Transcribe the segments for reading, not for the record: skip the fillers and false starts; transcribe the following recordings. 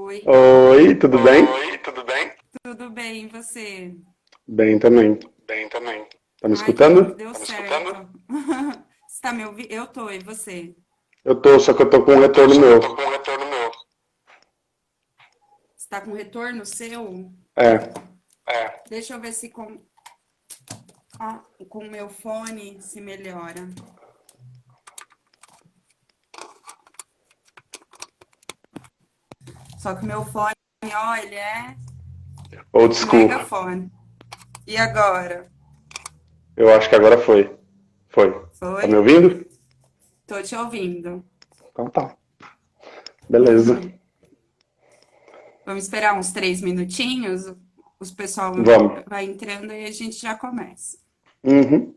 Oi, Oi, tudo bem? Oi, tudo bem? tudo bem, e você? Bem também. Bem também. Tá me Ai, que bom que escutando? deu Tá me certo. escutando? Você tá me ouvindo? Eu tô, e você? Eu tô, só que eu tô com um Eu tô, retorno só que eu tô meu. com um retorno meu. Você tá com retorno seu? É, Deixa eu ver se com o meu fone se melhora. Só que o meu fone, ó, ele é old um school. megafone. E agora? Eu acho que agora foi. Foi. Tá me Foi? ouvindo? Tô te ouvindo. Então tá. Beleza. Vamos esperar uns 3 minutinhos. Os pessoal Vamos. vai entrando e a gente já começa. Uhum.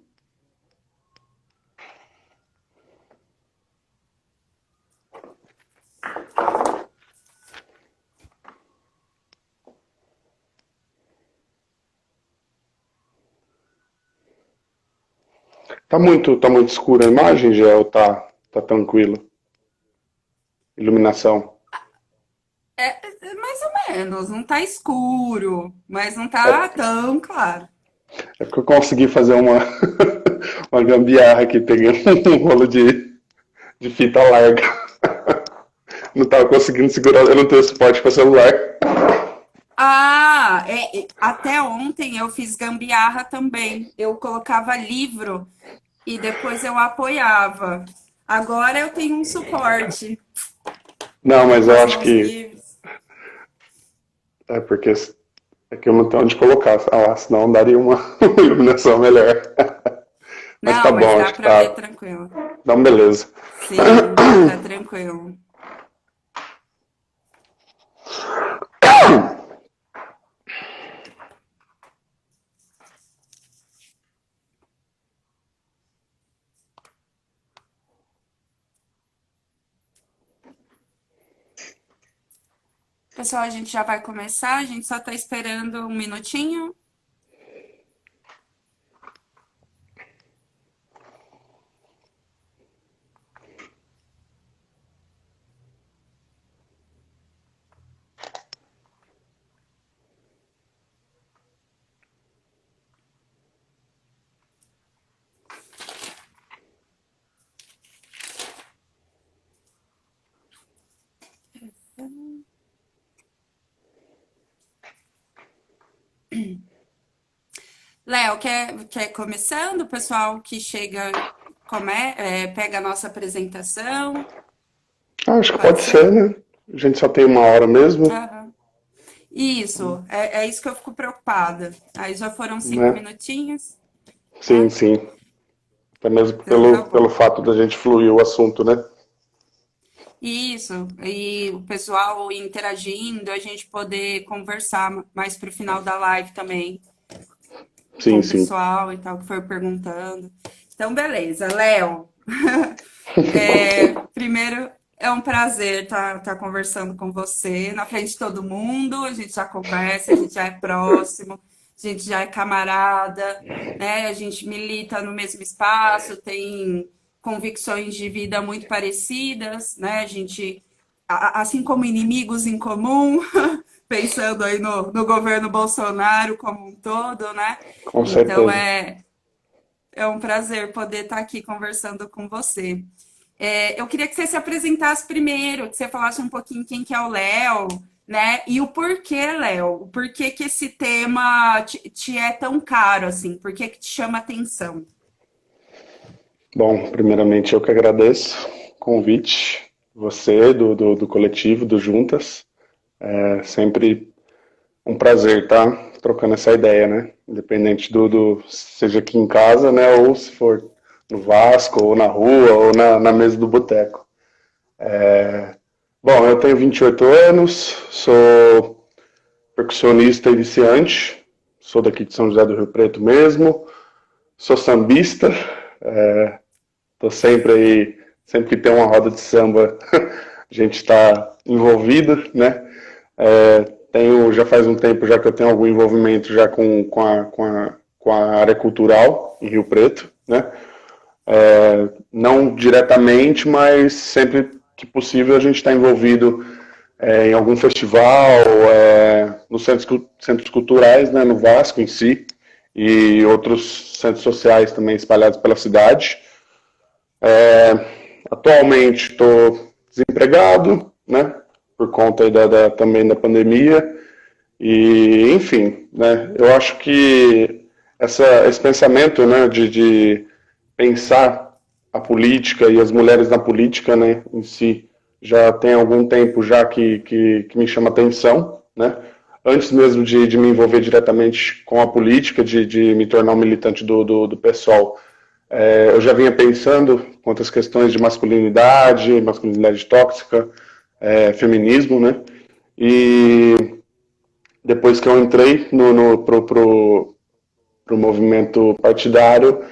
Tá muito escura a imagem, Gel? Tá tranquilo. Iluminação. É mais ou menos, não tá escuro, mas não tá É, tão claro. é porque eu consegui fazer uma, uma gambiarra aqui, peguei um rolo de fita larga. Não tava conseguindo segurar, eu não tenho suporte para celular. Até ontem eu fiz gambiarra também. Eu colocava livro e depois eu apoiava. Agora eu tenho um suporte. Não, Tô mas com eu as acho mãos que livres. é porque é que eu não tenho onde colocar. Ah, senão daria uma iluminação melhor. Mas tá Não, mas bom, dá acho que pra ver tá. tranquilo. Então, beleza. Sim, tá tranquilo. Pessoal, a gente já vai começar, a gente só tá esperando um minutinho. Léo, quer começando? O pessoal que chega pega a nossa apresentação. Acho que Pode pode ser, ser? né? A gente só tem uma hora mesmo, Aham. Isso, é isso que eu fico preocupada. Aí já foram cinco né? minutinhos, Sim, né? sim. Até mesmo Então tá pelo bom. fato da gente fluir o assunto, né? Isso, e o pessoal interagindo, a gente poder conversar mais pro final da live também com Sim, o sim. pessoal e tal, que for perguntando. Então, beleza, Léo. Primeiro, é um prazer estar conversando com você na frente de todo mundo. A gente já conversa, a gente já é próximo, a gente já é camarada, né? A gente milita no mesmo espaço, tem convicções de vida muito parecidas, né? A gente, assim como inimigos em comum, pensando aí no governo Bolsonaro como um todo, né? Com Então certeza. é um prazer poder estar aqui conversando com você. Eu queria que você se apresentasse primeiro, que você falasse um pouquinho quem que é o Léo, né? E o porquê, Léo, o porquê que esse tema te é tão caro, assim, por que te chama atenção? Bom, primeiramente eu que agradeço o convite, você, do coletivo, do Juntas. É sempre um prazer estar trocando essa ideia, né? Independente seja aqui em casa, né? Ou se for no Vasco, ou na rua, ou na mesa do boteco. Bom, eu tenho 28 anos, sou percussionista iniciante, sou daqui de São José do Rio Preto mesmo, sou sambista, tô sempre aí, sempre que tem uma roda de samba, a gente está envolvido, né? Já faz um tempo já que eu tenho algum envolvimento já com a área cultural em Rio Preto, né? Não diretamente, mas sempre que possível a gente está envolvido em algum festival, nos centros culturais, né, no Vasco em si, e outros centros sociais também espalhados pela cidade. Atualmente estou desempregado, né, por conta aí também da pandemia, e enfim, né, eu acho que esse pensamento, né, de pensar a política e as mulheres na política, né, em si, já tem algum tempo já que me chama atenção, né? Antes mesmo de me envolver diretamente com a política, de me tornar um militante do PSOL, eu já vinha pensando quanto às questões de masculinidade tóxica, feminismo, né? E depois que eu entrei pro movimento partidário,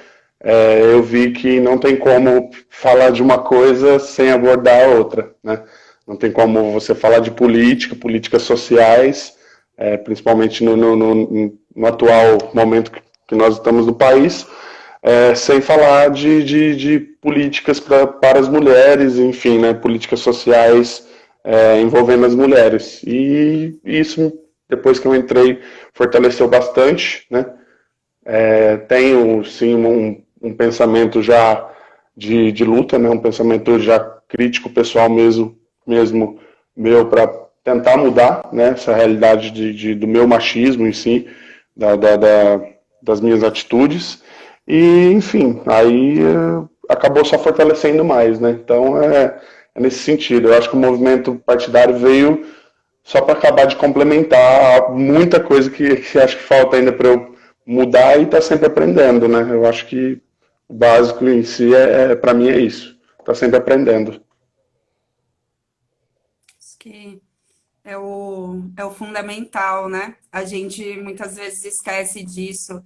eu vi que não tem como falar de uma coisa sem abordar a outra, né? Não tem como você falar de políticas sociais, principalmente no atual momento que nós estamos no país, sem falar de políticas para as mulheres, enfim, né? Políticas sociais envolvendo as mulheres. E isso, depois que eu entrei, fortaleceu bastante, né? Tenho, sim, um pensamento já de luta, né? Um pensamento já crítico pessoal mesmo meu para tentar mudar, né? Essa realidade do meu machismo em si, das minhas atitudes. E, enfim, aí acabou só fortalecendo mais, né? Então é nesse sentido. Eu acho que o movimento partidário veio só para acabar de complementar muita coisa que acho que falta ainda para eu mudar e estar sempre aprendendo, né? Eu acho que o básico em si, para mim, é isso. Tá sempre aprendendo. Acho que é o fundamental, né? A gente muitas vezes esquece disso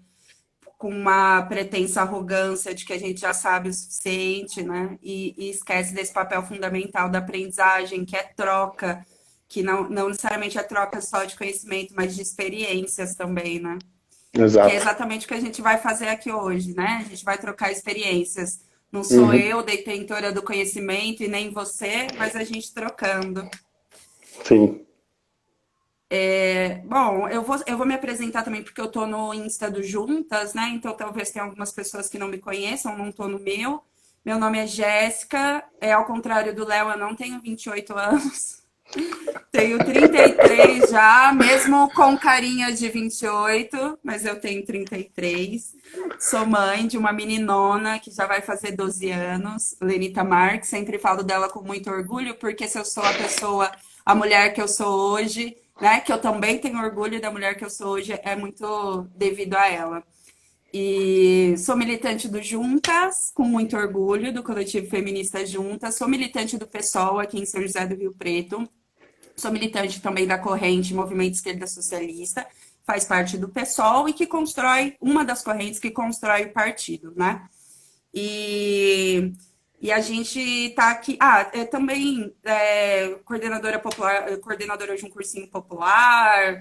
com uma pretensa arrogância de que a gente já sabe o suficiente, né? E esquece desse papel fundamental da aprendizagem, que é troca, que não necessariamente é troca só de conhecimento, mas de experiências também, né? Que é Exato. exatamente o que a gente vai fazer aqui hoje, né? A gente vai trocar experiências. Não sou Uhum. eu detentora do conhecimento e nem você, mas a gente trocando. Sim. Bom, eu vou me apresentar também porque eu tô no Insta do Juntas, né? Então talvez tenha algumas pessoas que não me conheçam, não tô no meu. Meu nome é Jéssica, ao contrário do Léo, eu não tenho 28 anos. Tenho 33 já, mesmo com carinha de 28, mas eu tenho 33. Sou mãe de uma meninona que já vai fazer 12 anos, Lenita Marques. Sempre falo dela com muito orgulho, porque se eu sou a mulher que eu sou hoje, né? Que eu também tenho orgulho da mulher que eu sou hoje, é muito devido a ela. E sou militante do Juntas, com muito orgulho, do coletivo feminista Juntas. Sou militante do PSOL aqui em São José do Rio Preto. Sou militante também da corrente Movimento Esquerda Socialista, faz parte do PSOL e que constrói, uma das correntes que constrói o partido, né? E, e a gente está aqui. Também coordenadora popular, coordenadora de um cursinho popular,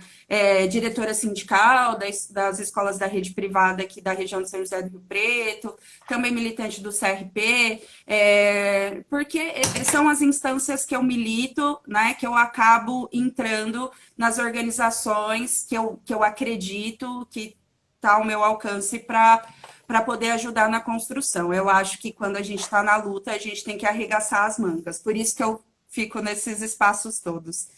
diretora sindical das escolas da rede privada aqui da região de São José do Rio Preto, também militante do CRP, porque são as instâncias que eu milito, né, que eu acabo entrando nas organizações que eu acredito que está ao meu alcance para poder ajudar na construção. Eu acho que quando a gente está na luta, a gente tem que arregaçar as mangas. Por isso que eu fico nesses espaços todos.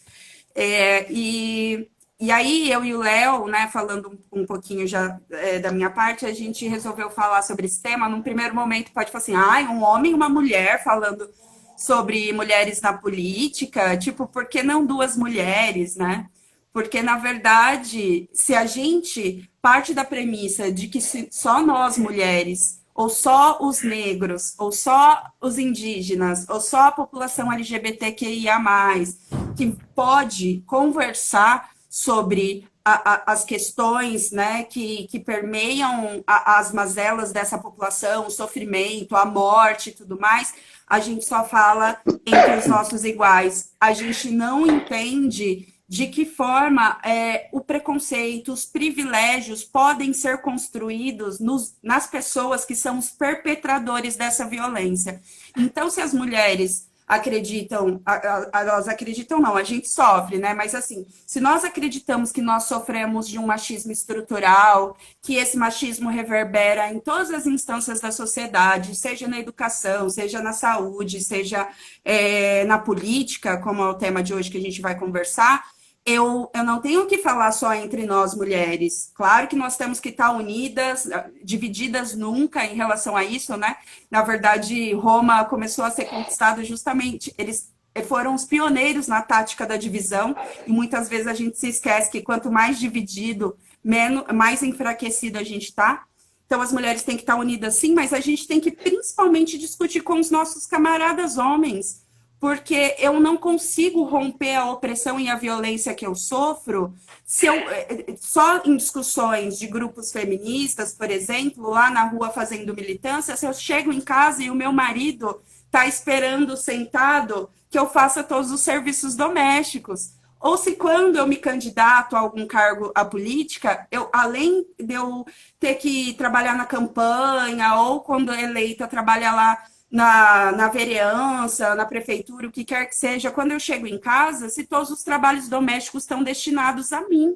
E aí, eu e o Léo, né, falando um pouquinho já da minha parte, a gente resolveu falar sobre esse tema. Num primeiro momento, pode falar assim, um homem e uma mulher falando sobre mulheres na política, tipo, por que não duas mulheres, né? Porque, na verdade, se a gente parte da premissa de que só nós mulheres, ou só os negros, ou só os indígenas, ou só a população LGBTQIA+, que pode conversar sobre as questões, né, que permeiam as mazelas dessa população, o sofrimento, a morte e tudo mais, a gente só fala entre os nossos iguais. A gente não entende de que forma o preconceito, os privilégios podem ser construídos nas pessoas que são os perpetradores dessa violência. Então, se as mulheres elas acreditam não, a gente sofre, né? Mas assim, se nós acreditamos que nós sofremos de um machismo estrutural, que esse machismo reverbera em todas as instâncias da sociedade, seja na educação, seja na saúde, seja na política, como é o tema de hoje que a gente vai conversar, eu não tenho que falar só entre nós mulheres. Claro que nós temos que estar unidas, divididas nunca em relação a isso, né? Na verdade, Roma começou a ser conquistada justamente, eles foram os pioneiros na tática da divisão, e muitas vezes a gente se esquece que quanto mais dividido, mais enfraquecido a gente está. Então, as mulheres têm que estar unidas sim, mas a gente tem que principalmente discutir com os nossos camaradas homens, porque eu não consigo romper a opressão e a violência que eu sofro se eu, só em discussões de grupos feministas, por exemplo, lá na rua fazendo militância, se eu chego em casa e o meu marido está esperando sentado que eu faça todos os serviços domésticos. Ou se quando eu me candidato a algum cargo à política, além de eu ter que trabalhar na campanha, ou quando eleita, trabalhar lá na vereança, na prefeitura, o que quer que seja, quando eu chego em casa, se todos os trabalhos domésticos estão destinados a mim,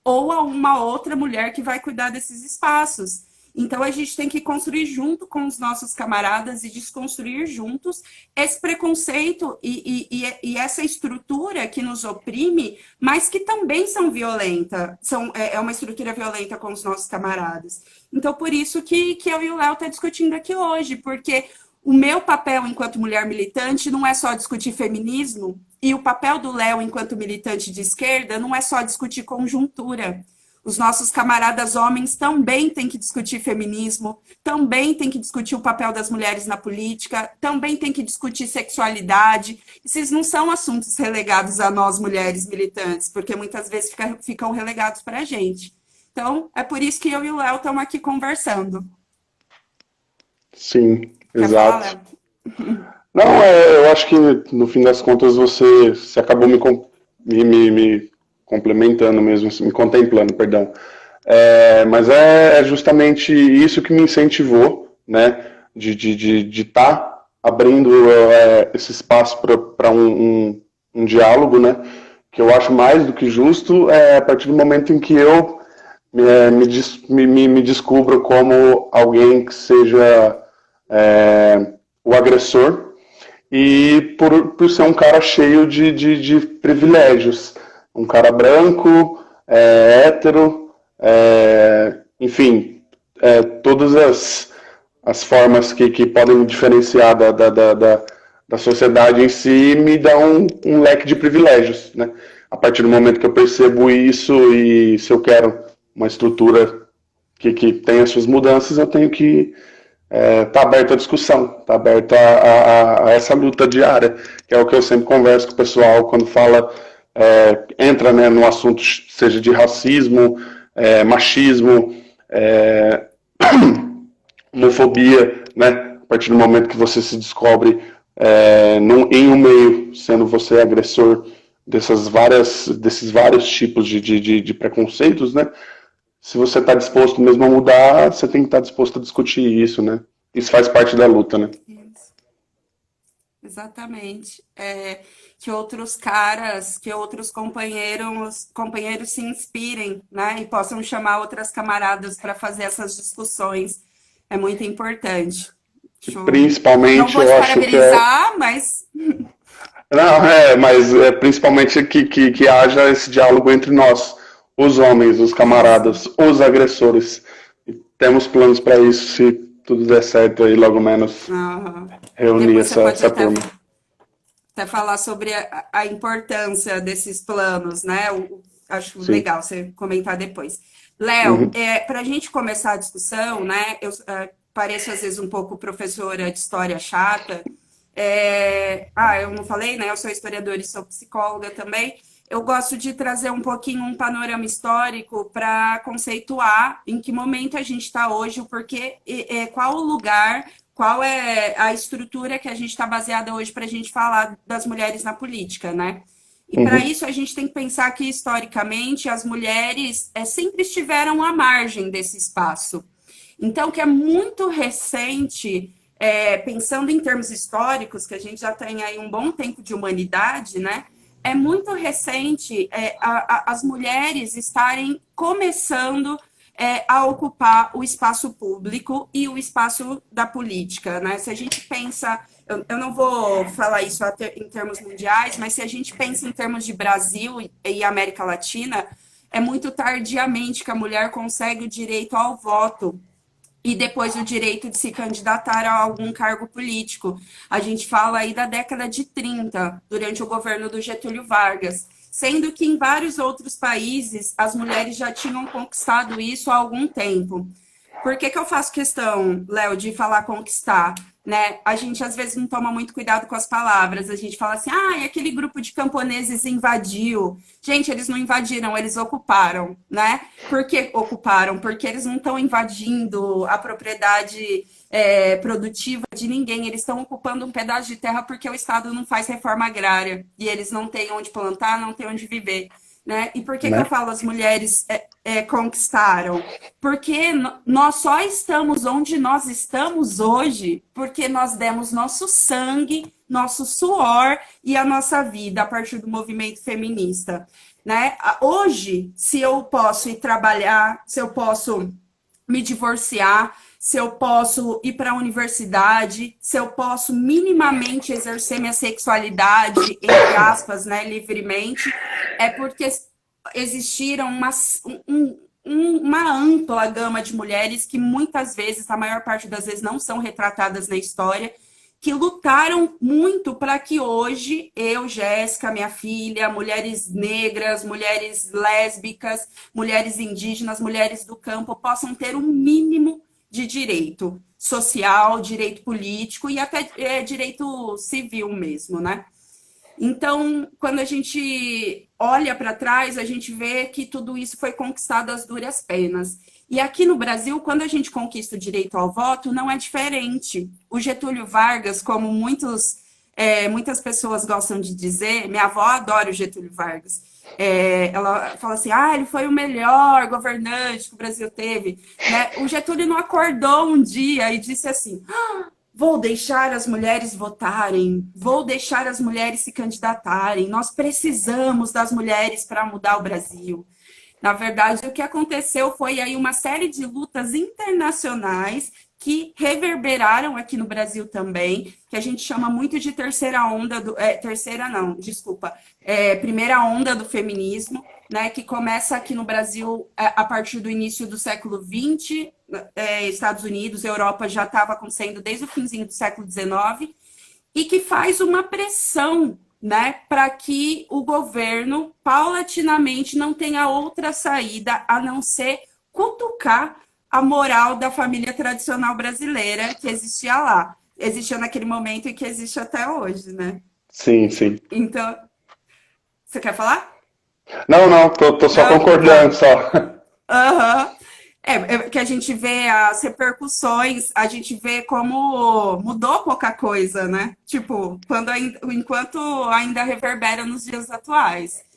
ou a uma outra mulher que vai cuidar desses espaços. Então, a gente tem que construir junto com os nossos camaradas e desconstruir juntos esse preconceito e essa estrutura que nos oprime, mas que também são violentas, é uma estrutura violenta com os nossos camaradas. Então, por isso que eu e o Léo estamos discutindo aqui hoje, porque o meu papel enquanto mulher militante não é só discutir feminismo, e o papel do Léo enquanto militante de esquerda não é só discutir conjuntura. Os nossos camaradas homens também têm que discutir feminismo, também têm que discutir o papel das mulheres na política, também têm que discutir sexualidade. Esses não são assuntos relegados a nós, mulheres militantes, porque muitas vezes ficam relegados para a gente. Então, é por isso que eu e o Léo estamos aqui conversando. Sim, Quer exato. falar, Léo? Não, eu acho que no fim das contas você acabou me complementando mesmo, me contemplando, perdão. Mas é justamente isso que me incentivou, né, de estar abrindo esse espaço para um diálogo, né, que eu acho mais do que justo, a partir do momento em que eu me descubro como alguém que seja o agressor, e por ser um cara cheio de privilégios. Um cara branco, hétero, enfim, todas as formas que podem me diferenciar da sociedade em si me dão um leque de privilégios, né? A partir do momento que eu percebo isso, e se eu quero uma estrutura que tenha suas mudanças, eu tenho que tá aberto à discussão, tá aberto a essa luta diária, que é o que eu sempre converso com o pessoal quando fala, entra, né, no assunto, seja de racismo, machismo, homofobia, né, a partir do momento que você se descobre em um meio, sendo você agressor desses vários tipos de preconceitos, né, se você está disposto mesmo a mudar, você tem que estar disposto a discutir isso, né? Isso faz parte da luta, né? Isso. Exatamente. Que outros caras, que outros companheiros se inspirem, né? E possam chamar outras camaradas para fazer essas discussões. É muito importante. Principalmente, não vou te parabenizar, mas... Não, mas principalmente que haja esse diálogo entre nós, os homens, os camaradas, os agressores. E temos planos para isso, se tudo der certo aí, logo menos, reunir essa turma. Até falar sobre a importância desses planos, né? Acho Sim. legal você comentar depois. Léo, para a gente começar a discussão, né? Eu pareço às vezes um pouco professora de história chata. Eu não falei, né? Eu sou historiadora e sou psicóloga também. Eu gosto de trazer um pouquinho um panorama histórico para conceituar em que momento a gente está hoje, o porquê, qual o lugar, qual é a estrutura que a gente está baseada hoje para a gente falar das mulheres na política, né? E para isso a gente tem que pensar que, historicamente, as mulheres sempre estiveram à margem desse espaço. Então, que é muito recente pensando em termos históricos, que a gente já tem aí um bom tempo de humanidade, né? É muito recente as mulheres estarem começando a ocupar o espaço público e o espaço da política, né? Se a gente pensa, eu não vou falar isso em termos mundiais, mas se a gente pensa em termos de Brasil e América Latina, é muito tardiamente que a mulher consegue o direito ao voto e depois o direito de se candidatar a algum cargo político. A gente fala aí da década de 30, durante o governo do Getúlio Vargas, sendo que em vários outros países as mulheres já tinham conquistado isso há algum tempo. Por que eu faço questão, Léo, de falar conquistar? Né? A gente às vezes não toma muito cuidado com as palavras. A gente fala assim, aquele grupo de camponeses invadiu. Gente, eles não invadiram, eles ocuparam, né? Por que ocuparam? Porque eles não estão invadindo a propriedade produtiva de ninguém. Eles estão ocupando um pedaço de terra porque o Estado não faz reforma agrária. E eles não têm onde plantar, não têm onde viver. Né? E por que eu falo as mulheres conquistaram? Porque nós só estamos onde nós estamos hoje porque nós demos nosso sangue, nosso suor e a nossa vida a partir do movimento feminista. Né? Hoje, se eu posso ir trabalhar, se eu posso me divorciar, se eu posso ir para a universidade, se eu posso minimamente exercer minha sexualidade, entre aspas, né, livremente, é porque existiram uma ampla gama de mulheres que muitas vezes, a maior parte das vezes, não são retratadas na história, que lutaram muito para que hoje eu, Jéssica, minha filha, mulheres negras, mulheres lésbicas, mulheres indígenas, mulheres do campo possam ter um mínimo de direito social, direito político e até direito civil mesmo, né? Então, quando a gente olha para trás, a gente vê que tudo isso foi conquistado às duras penas. E aqui no Brasil, quando a gente conquista o direito ao voto, não é diferente. O Getúlio Vargas, como muitas pessoas gostam de dizer, minha avó adora o Getúlio Vargas. Ela fala assim, ele foi o melhor governante que o Brasil teve. Né? O Getúlio não acordou um dia e disse assim, vou deixar as mulheres votarem, vou deixar as mulheres se candidatarem, nós precisamos das mulheres para mudar o Brasil. Na verdade, o que aconteceu foi aí uma série de lutas internacionais que reverberaram aqui no Brasil também, que a gente chama muito de primeira onda do feminismo, né, que começa aqui no Brasil a partir do início do século XX, Estados Unidos, Europa já estava acontecendo desde o finzinho do século XIX, e que faz uma pressão, né, para que o governo, paulatinamente, não tenha outra saída a não ser cutucar a moral da família tradicional brasileira que existia lá. Existia naquele momento e que existe até hoje, né? Sim, sim. Então, você quer falar? Não, tô só concordando, só. Aham. Que a gente vê as repercussões, a gente vê como mudou pouca coisa, né? Tipo, enquanto ainda reverbera nos dias atuais.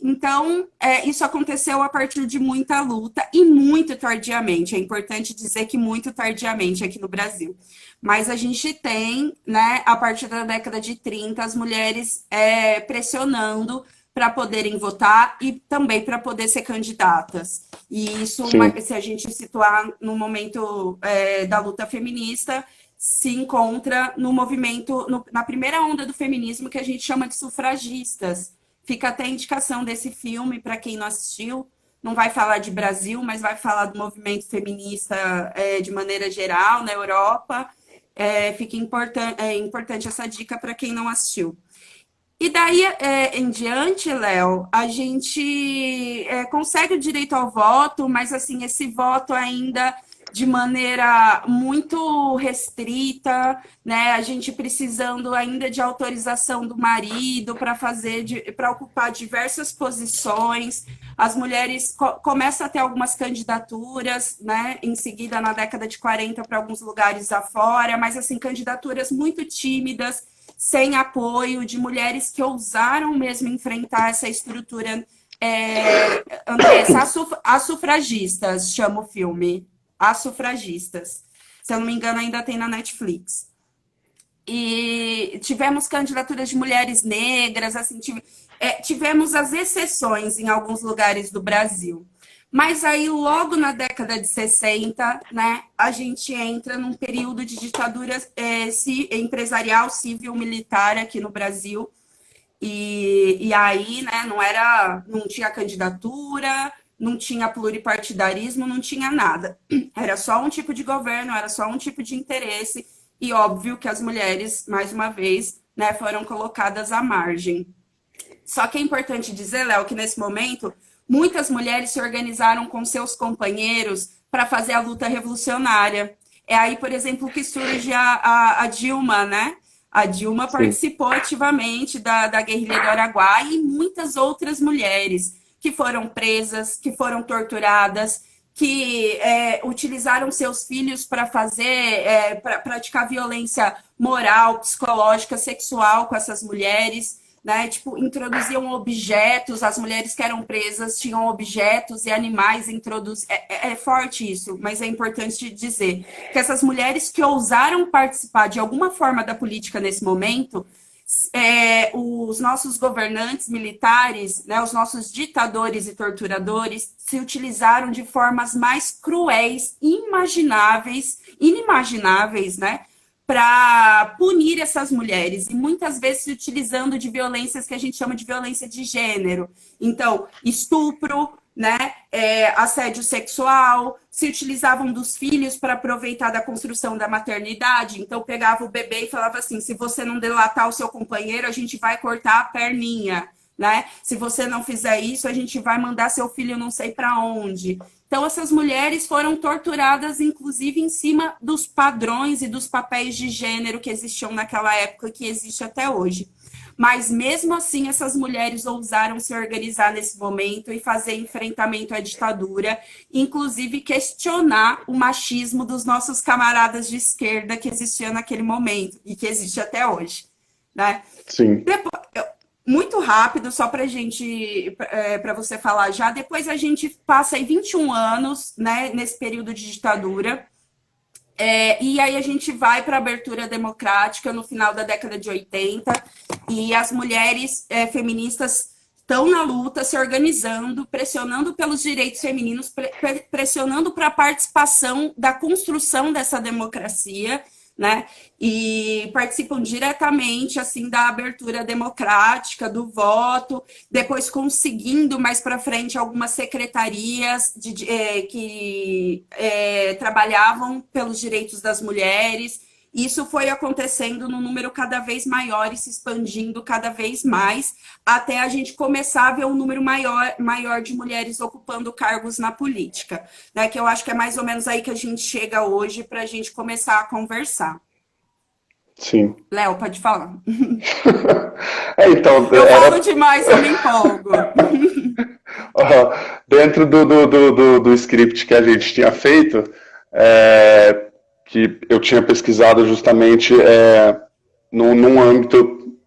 Então, isso aconteceu a partir de muita luta e muito tardiamente. É importante dizer que muito tardiamente aqui no Brasil. Mas a gente tem, né, a partir da década de 30, as mulheres pressionando para poderem votar e também para poder ser candidatas. E isso, se a gente situar no momento da luta feminista, se encontra no movimento, na primeira onda do feminismo, que a gente chama de sufragistas. Fica até a indicação desse filme, para quem não assistiu. Não vai falar de Brasil, mas vai falar do movimento feminista de maneira geral, na Europa. Fica importante essa dica para quem não assistiu. E daí em diante, Léo, a gente consegue o direito ao voto, mas assim, esse voto ainda de maneira muito restrita, né? A gente precisando ainda de autorização do marido para ocupar diversas posições. As mulheres começam a ter algumas candidaturas, né? Em seguida, na década de 40, para alguns lugares afora, mas assim, candidaturas muito tímidas, sem apoio, de mulheres que ousaram mesmo enfrentar essa estrutura. Andressa, as sufragistas, chama o filme. As sufragistas. Se eu não me engano, ainda tem na Netflix. E tivemos candidaturas de mulheres negras, assim, tivemos as exceções em alguns lugares do Brasil. Mas aí, logo na década de 60, né, a gente entra num período de ditadura empresarial, civil, militar aqui no Brasil. E aí, né, não tinha candidatura, não tinha pluripartidarismo, não tinha nada. Era só um tipo de governo, era só um tipo de interesse. E óbvio que as mulheres, mais uma vez, né, foram colocadas à margem. Só que é importante dizer, Léo, que nesse momento, muitas mulheres se organizaram com seus companheiros para fazer a luta revolucionária. É aí, por exemplo, que surge a Dilma, né? A Dilma participou ativamente da guerrilha do Araguaia e muitas outras mulheres que foram presas, que foram torturadas, que utilizaram seus filhos para para praticar violência moral, psicológica, sexual com essas mulheres, né? Tipo, introduziam objetos, as mulheres que eram presas tinham objetos e animais introduzidos. É forte isso, mas é importante dizer que essas mulheres que ousaram participar de alguma forma da política nesse momento, os nossos governantes militares, né, os nossos ditadores e torturadores se utilizaram de formas mais cruéis, inimagináveis, né, para punir essas mulheres, e muitas vezes se utilizando de violências que a gente chama de violência de gênero. Então, estupro, né, assédio sexual, se utilizavam dos filhos para aproveitar da construção da maternidade. Então, pegava o bebê e falava assim, se você não delatar o seu companheiro, a gente vai cortar a perninha, né? Se você não fizer isso, a gente vai mandar seu filho não sei para onde. Então, essas mulheres foram torturadas, inclusive, em cima dos padrões e dos papéis de gênero que existiam naquela época, que existe até hoje. Mas, mesmo assim, essas mulheres ousaram se organizar nesse momento e fazer enfrentamento à ditadura, inclusive questionar o machismo dos nossos camaradas de esquerda que existia naquele momento e que existe até hoje, né? Sim. Depois, muito rápido, só para você falar já. Depois a gente passa aí 21 anos, né, nesse período de ditadura. E aí a gente vai para a abertura democrática no final da década de 80, e as mulheres feministas estão na luta, se organizando, pressionando pelos direitos femininos, pressionando para a participação da construção dessa democracia, né? E participam diretamente assim da abertura democrática, do voto, depois conseguindo mais para frente algumas secretarias que trabalhavam pelos direitos das mulheres. Isso foi acontecendo num número cada vez maior e se expandindo cada vez mais, até a gente começar a ver um número maior de mulheres ocupando cargos na política, né? Que eu acho que é mais ou menos aí que a gente chega hoje para a gente começar a conversar. Sim. Léo, pode falar. Então, eu falo demais, eu me empolgo. Dentro do script que a gente tinha feito, que eu tinha pesquisado justamente num âmbito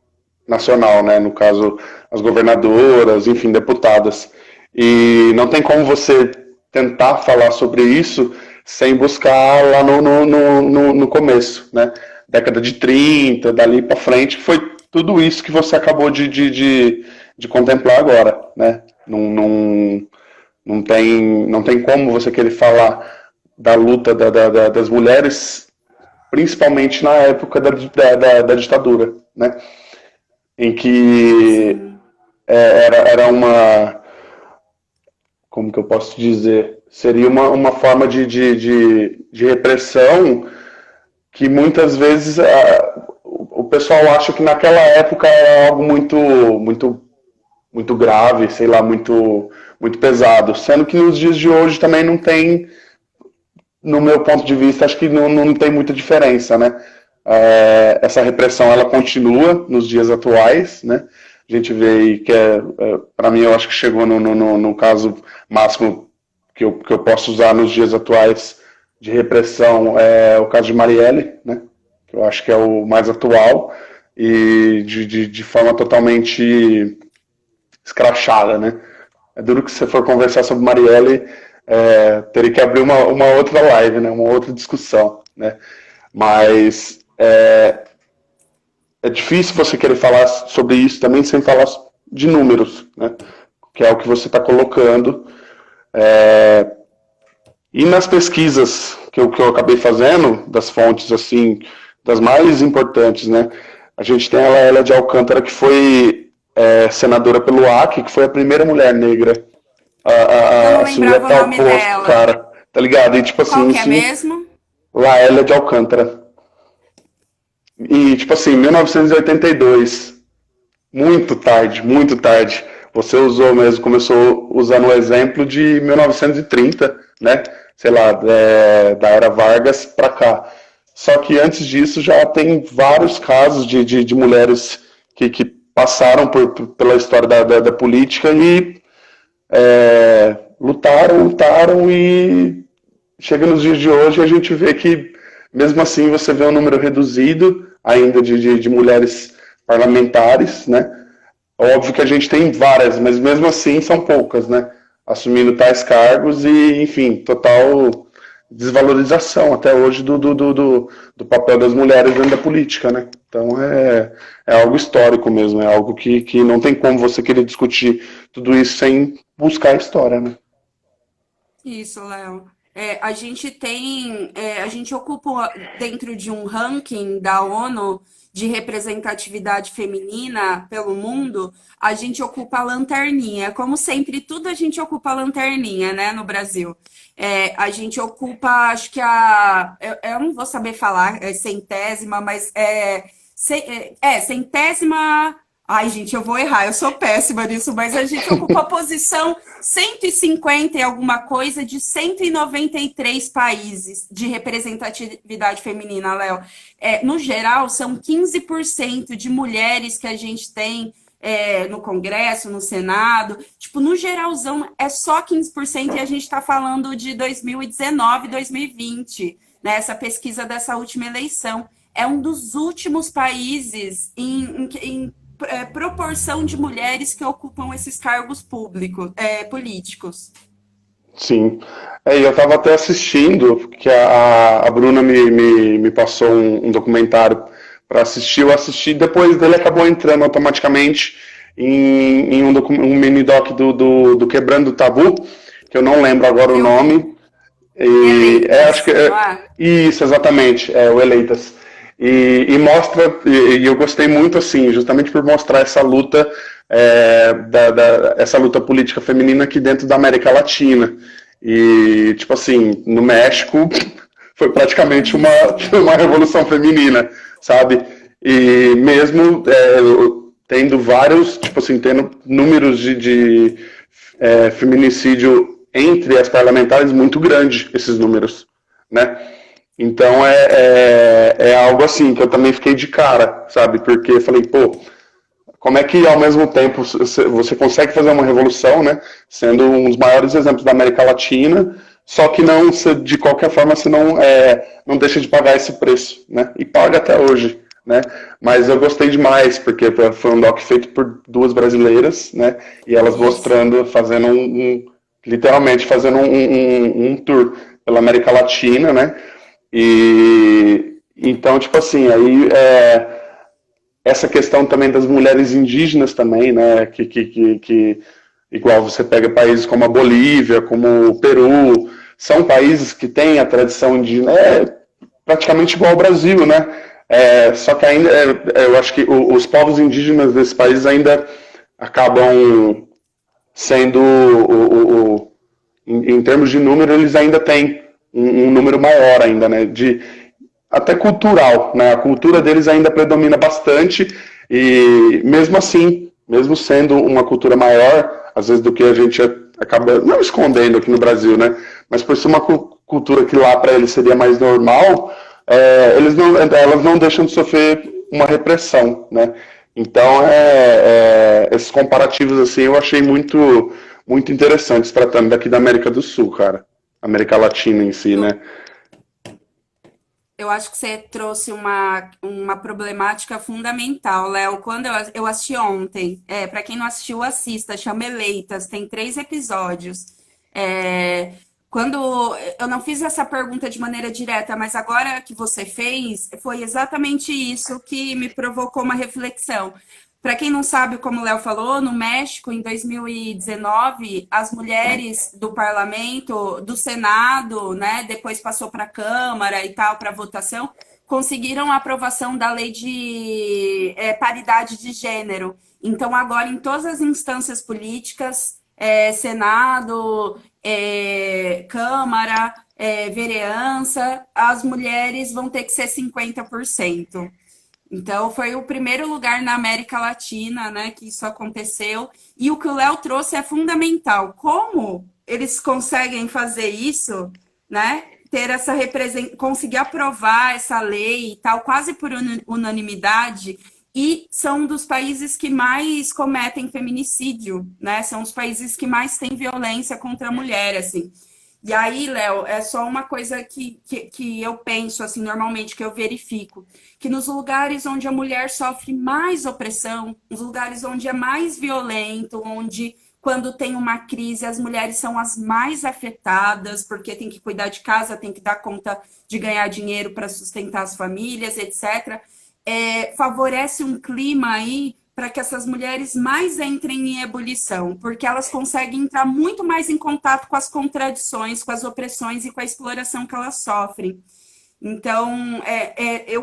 nacional, né? No caso, as governadoras, enfim, deputadas. E não tem como você tentar falar sobre isso sem buscar lá no começo, né? Década de 30, dali para frente, foi tudo isso que você acabou de contemplar agora, né? Não tem como você querer falar da luta das mulheres, principalmente na época da ditadura, né? Em que era uma... Como que eu posso dizer? Seria uma forma de repressão que muitas vezes o pessoal acha que naquela época é algo muito grave, sei lá, muito pesado. Sendo que nos dias de hoje também não tem... No meu ponto de vista, acho que não tem muita diferença, né? Essa repressão, ela continua nos dias atuais, né? A gente vê aí que, para mim, eu acho que chegou no caso máximo que eu posso usar nos dias atuais de repressão, o caso de Marielle, né? Que eu acho que é o mais atual e de forma totalmente escrachada, né? É duro que se você for conversar sobre Marielle, Teria que abrir uma outra live, né? Uma outra discussão, né? Mas é difícil você querer falar sobre isso também sem falar de números, né? Que é o que você está colocando. E nas pesquisas que eu acabei fazendo, das fontes, assim, das mais importantes, né? A gente tem a Laélia de Alcântara, que foi senadora pelo Acre, que foi a primeira mulher negra Eu a não assumir a lembrava o tal nome posto, dela. cara. Tá ligado? E tipo Qual assim, que é isso, mesmo? Laélia de Alcântara. E tipo assim, 1982. Muito tarde, muito tarde. Você usou mesmo, começou usando o exemplo de 1930, né? Sei lá, da era Vargas para cá. Só que antes disso já tem vários casos de mulheres que passaram pela história da política e lutaram e chega nos dias de hoje e a gente vê que mesmo assim você vê um número reduzido ainda de mulheres parlamentares, né? Óbvio que a gente tem várias, mas mesmo assim são poucas, né? Assumindo tais cargos e, enfim, total desvalorização até hoje do papel das mulheres dentro da política, né? Então é algo histórico mesmo, é algo que não tem como você querer discutir tudo isso sem buscar a história, né? Isso, Léo. A gente ocupa dentro de um ranking da ONU de representatividade feminina pelo mundo, a gente ocupa a lanterninha. Como sempre, tudo a gente ocupa a lanterninha, né, no Brasil. A gente ocupa, acho que eu não vou saber falar, centésima, mas centésima. Ai, gente, eu vou errar, eu sou péssima nisso, mas a gente ocupa a posição 150 e alguma coisa de 193 países de representatividade feminina, Léo. No geral, são 15% de mulheres que a gente tem no Congresso, no Senado. Tipo, no geralzão, é só 15% e a gente está falando de 2019, 2020, né? Essa pesquisa dessa última eleição. É um dos últimos países em proporção de mulheres que ocupam esses cargos públicos, políticos. Sim. E eu estava até assistindo, que a Bruna me passou um documentário para assistir. Eu assisti, depois dele acabou entrando automaticamente em um mini-doc do Quebrando o Tabu, que eu não lembro agora o Eu vi. nome. Acho que Eleitas, não é? isso, exatamente, o Eleitas. E mostra, e eu gostei muito assim, justamente por mostrar essa luta, essa luta política feminina aqui dentro da América Latina. E, tipo assim, no México foi praticamente Isso. uma revolução feminina, sabe? E mesmo tendo vários, tipo assim, tendo números de feminicídio entre as parlamentares muito grande, esses números, né? Então é algo assim que eu também fiquei de cara, sabe? Porque eu falei, pô, como é que ao mesmo tempo você consegue fazer uma revolução, né? Sendo um dos maiores exemplos da América Latina, só que não, de qualquer forma, você não deixa de pagar esse preço, né? E paga até hoje, né? Mas eu gostei demais, porque foi um doc feito por duas brasileiras, né? E elas Isso. mostrando, fazendo literalmente fazendo um tour pela América Latina, né? E então, tipo assim, aí essa questão também das mulheres indígenas também, né? Que igual você pega países como a Bolívia, como o Peru, são países que têm a tradição indígena, praticamente igual ao Brasil, né? Só que ainda, eu acho que os povos indígenas desses países ainda acabam sendo, em termos de número, eles ainda têm um número maior ainda, né? Até cultural, né? A cultura deles ainda predomina bastante e mesmo assim, mesmo sendo uma cultura maior, às vezes do que a gente acaba não escondendo aqui no Brasil, né? Mas por ser uma cultura que lá para eles seria mais normal, elas não deixam de sofrer uma repressão, né? Então, esses comparativos assim eu achei muito interessantes tratando daqui da América do Sul, cara. América Latina em si, Eu, né? eu acho que você trouxe uma problemática fundamental, Léo. Quando eu assisti ontem, para quem não assistiu, assista, chama Eleitas, tem 3 episódios. É, quando eu não fiz essa pergunta de maneira direta, mas agora que você fez, foi exatamente isso que me provocou uma reflexão. Para quem não sabe, como o Léo falou, no México, em 2019, as mulheres do parlamento, do Senado, né, depois passou para a Câmara e tal, para votação, conseguiram a aprovação da lei de paridade de gênero. Então, agora, em todas as instâncias políticas, Senado, Câmara, vereança, as mulheres vão ter que ser 50%. Então, foi o primeiro lugar na América Latina, né, que isso aconteceu. E o que o Léo trouxe é fundamental. Como eles conseguem fazer isso, né? Ter essa conseguir aprovar essa lei e tal, quase por unanimidade, e são um dos países que mais cometem feminicídio, né? São os países que mais têm violência contra a mulher, assim. E aí, Léo, é só uma coisa que eu penso, assim, normalmente, que eu verifico, que nos lugares onde a mulher sofre mais opressão, nos lugares onde é mais violento, onde quando tem uma crise as mulheres são as mais afetadas, porque tem que cuidar de casa, tem que dar conta de ganhar dinheiro para sustentar as famílias, etc., favorece um clima aí para que essas mulheres mais entrem em ebulição, porque elas conseguem entrar muito mais em contato com as contradições, com as opressões e com a exploração que elas sofrem. Então,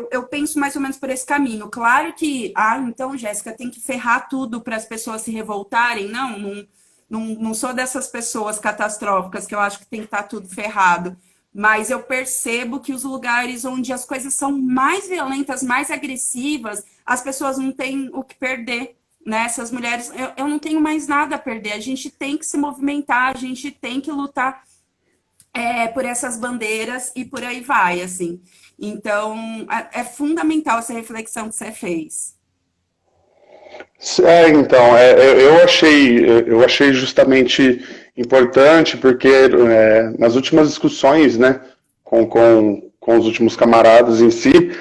eu penso mais ou menos por esse caminho. Claro que, então, Jéssica, tem que ferrar tudo para as pessoas se revoltarem. Não sou dessas pessoas catastróficas que eu acho que tem que estar tudo ferrado. Mas eu percebo que os lugares onde as coisas são mais violentas, mais agressivas, as pessoas não têm o que perder, né? Essas mulheres, eu não tenho mais nada a perder. A gente tem que se movimentar, a gente tem que lutar por essas bandeiras e por aí vai, assim. Então, é fundamental essa reflexão que você fez. Então, eu achei justamente importante porque nas últimas discussões, né, com os últimos camaradas em si,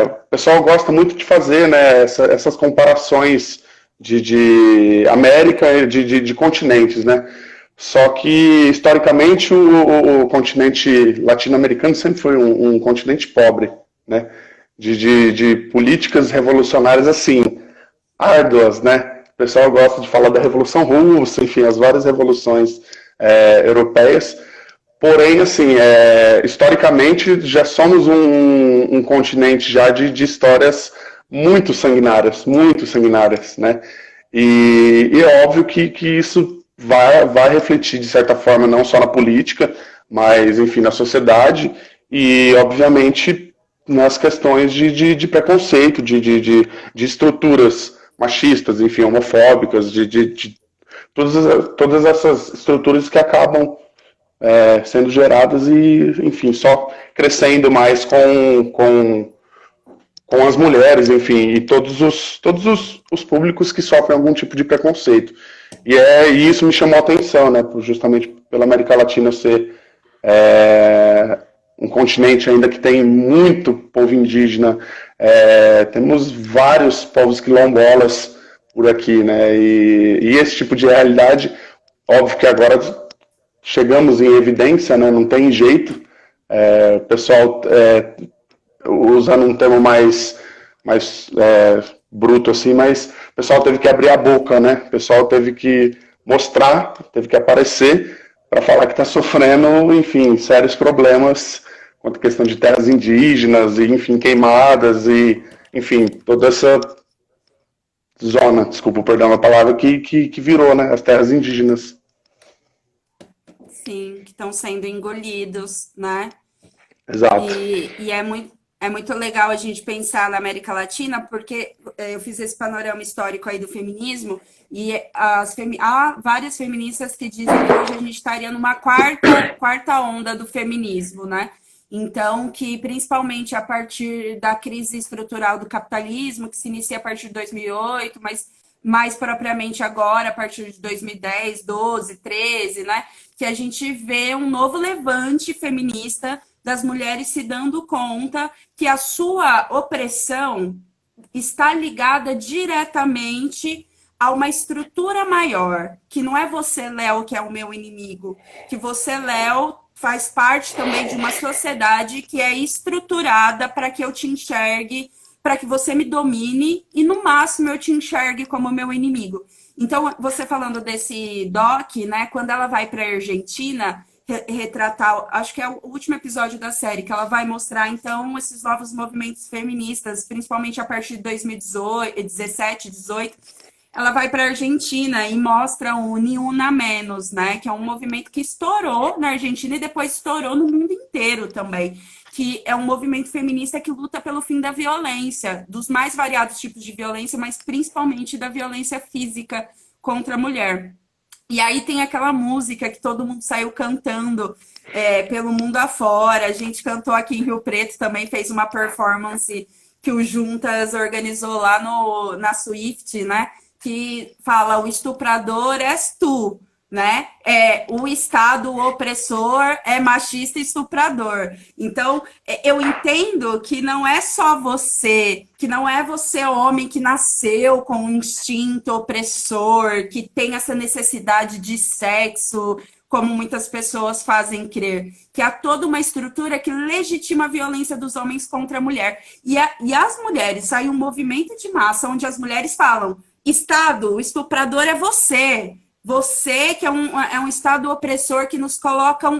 o pessoal gosta muito de fazer, né, essas comparações de América, de continentes, né? Só que, historicamente, o continente latino-americano sempre foi um continente pobre, né? De políticas revolucionárias assim, árduas, né? O pessoal gosta de falar da Revolução Russa, enfim, as várias revoluções europeias. Porém, assim, historicamente, já somos um continente já de histórias muito sanguinárias, né? E é óbvio que isso vai refletir, de certa forma, não só na política, mas, enfim, na sociedade e, obviamente, nas questões de preconceito, de estruturas machistas, enfim, homofóbicas, de todas essas estruturas que acabam sendo geradas e, enfim, só crescendo mais com as mulheres, enfim, e todos os públicos que sofrem algum tipo de preconceito. E isso me chamou a atenção, né, justamente pela América Latina ser um continente ainda que tem muito povo indígena, temos vários povos quilombolas por aqui, né, e esse tipo de realidade, óbvio que agora chegamos em evidência, né, não tem jeito, o pessoal, usando um termo mais bruto assim, mas o pessoal teve que abrir a boca, né, o pessoal teve que mostrar, teve que aparecer para falar que está sofrendo, enfim, sérios problemas quanto à questão de terras indígenas, e, enfim, queimadas, e, enfim, toda essa zona, desculpa, perdão a palavra, que virou, né, as terras indígenas. Sim, que estão sendo engolidos, né? Exato. E é muito legal a gente pensar na América Latina, porque eu fiz esse panorama histórico aí do feminismo, e há várias feministas que dizem que hoje a gente estaria numa quarta onda do feminismo, né? Então, que principalmente a partir da crise estrutural do capitalismo, que se inicia a partir de 2008, mas mais propriamente agora, a partir de 2010, 12, 13, né? Que a gente vê um novo levante feminista das mulheres se dando conta que a sua opressão está ligada diretamente há uma estrutura maior, que não é você, Léo, que é o meu inimigo, que você, Léo, faz parte também de uma sociedade que é estruturada para que eu te enxergue, para que você me domine e, no máximo, eu te enxergue como meu inimigo. Então, você falando desse doc, né, quando ela vai para a Argentina retratar, acho que é o último episódio da série, que ela vai mostrar, então, esses novos movimentos feministas, principalmente a partir de 2018, 17, 18, ela vai para a Argentina e mostra o Ni Una Menos, né? Que é um movimento que estourou na Argentina e depois estourou no mundo inteiro também. Que é um movimento feminista que luta pelo fim da violência, dos mais variados tipos de violência, mas principalmente da violência física contra a mulher. E aí tem aquela música que todo mundo saiu cantando pelo mundo afora. A gente cantou aqui em Rio Preto também, fez uma performance que o Juntas organizou lá na Swift, né? Que fala, o estuprador és tu, né? O Estado opressor é machista e estuprador. Então, eu entendo que não é só você, que não é você homem que nasceu com um instinto opressor, que tem essa necessidade de sexo, como muitas pessoas fazem crer, que há toda uma estrutura que legitima a violência dos homens contra a mulher. E as mulheres, sai um movimento de massa onde as mulheres falam, Estado, o estuprador é você. Você que é um Estado opressor que nos coloca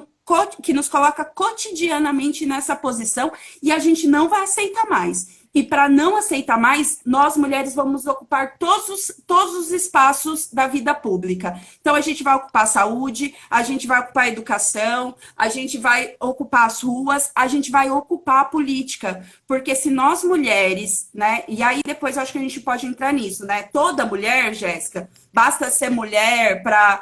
cotidianamente nessa posição e a gente não vai aceitar mais. E para não aceitar mais, nós mulheres vamos ocupar todos os espaços da vida pública. Então, a gente vai ocupar a saúde, a gente vai ocupar a educação, a gente vai ocupar as ruas, a gente vai ocupar a política. Porque se nós mulheres, né? E aí depois eu acho que a gente pode entrar nisso, né? Toda mulher, Jéssica, basta ser mulher para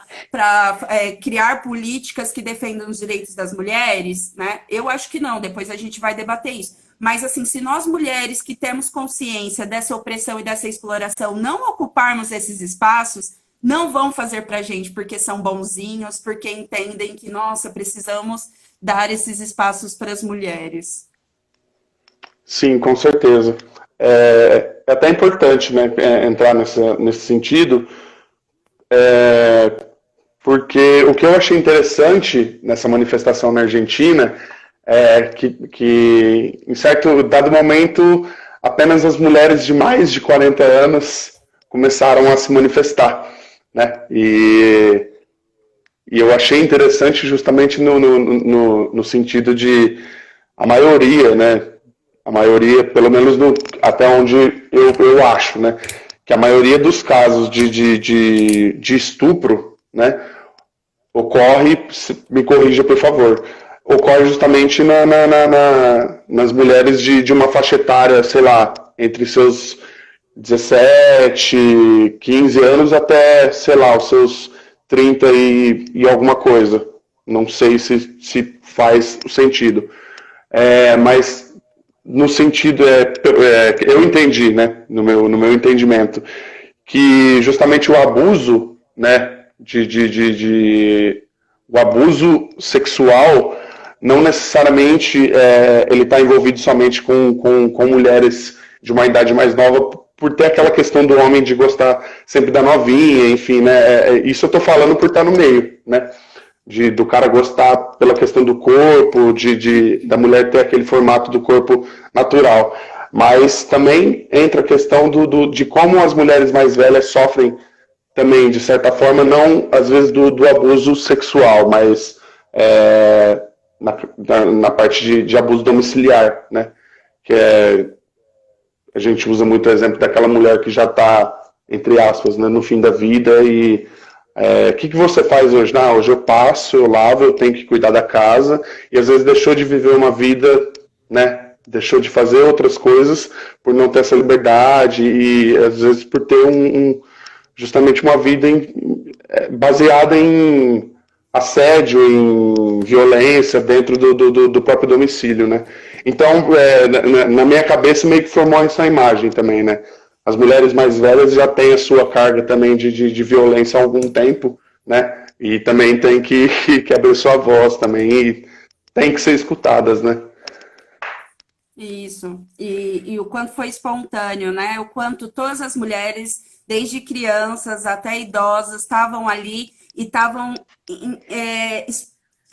criar políticas que defendam os direitos das mulheres, né? Eu acho que não, depois a gente vai debater isso. Mas, assim, se nós mulheres que temos consciência dessa opressão e dessa exploração não ocuparmos esses espaços, não vão fazer pra gente porque são bonzinhos, porque entendem que, nossa, precisamos dar esses espaços para as mulheres. Sim, com certeza. É até importante, né, entrar nesse sentido, porque o que eu achei interessante nessa manifestação na Argentina que em certo dado momento apenas as mulheres de mais de 40 anos começaram a se manifestar, né? E eu achei interessante justamente no sentido de a maioria, né? A maioria, pelo menos até onde eu acho, né? Que a maioria dos casos de estupro, né? Ocorre, me corrija por favor, ocorre justamente nas mulheres de uma faixa etária, sei lá, entre seus 17, 15 anos até, sei lá, os seus 30 e alguma coisa. Não sei se faz sentido. Mas no sentido, eu entendi, né, no meu entendimento, que justamente o abuso, né, o abuso sexual não necessariamente ele está envolvido somente com mulheres de uma idade mais nova, por ter aquela questão do homem de gostar sempre da novinha, enfim, né? Isso eu estou falando por estar no meio, né? Do cara gostar pela questão do corpo, da mulher ter aquele formato do corpo natural. Mas também entra a questão de como as mulheres mais velhas sofrem também, de certa forma, não às vezes do abuso sexual, mas na parte de abuso domiciliar, né? Que a gente usa muito o exemplo daquela mulher que já está, entre aspas, né, no fim da vida e o que você faz hoje? Hoje eu passo, eu lavo, eu tenho que cuidar da casa e às vezes deixou de viver uma vida, né? Deixou de fazer outras coisas por não ter essa liberdade e às vezes por ter justamente uma vida baseada em assédio, em violência dentro do próprio domicílio, né? Então, na minha cabeça meio que formou essa imagem também, né? As mulheres mais velhas já têm a sua carga também de violência há algum tempo, né? E também tem que abrir sua voz também e tem que ser escutadas, né? Isso. E o quanto foi espontâneo, né? O quanto todas as mulheres desde crianças até idosos, estavam ali e estavam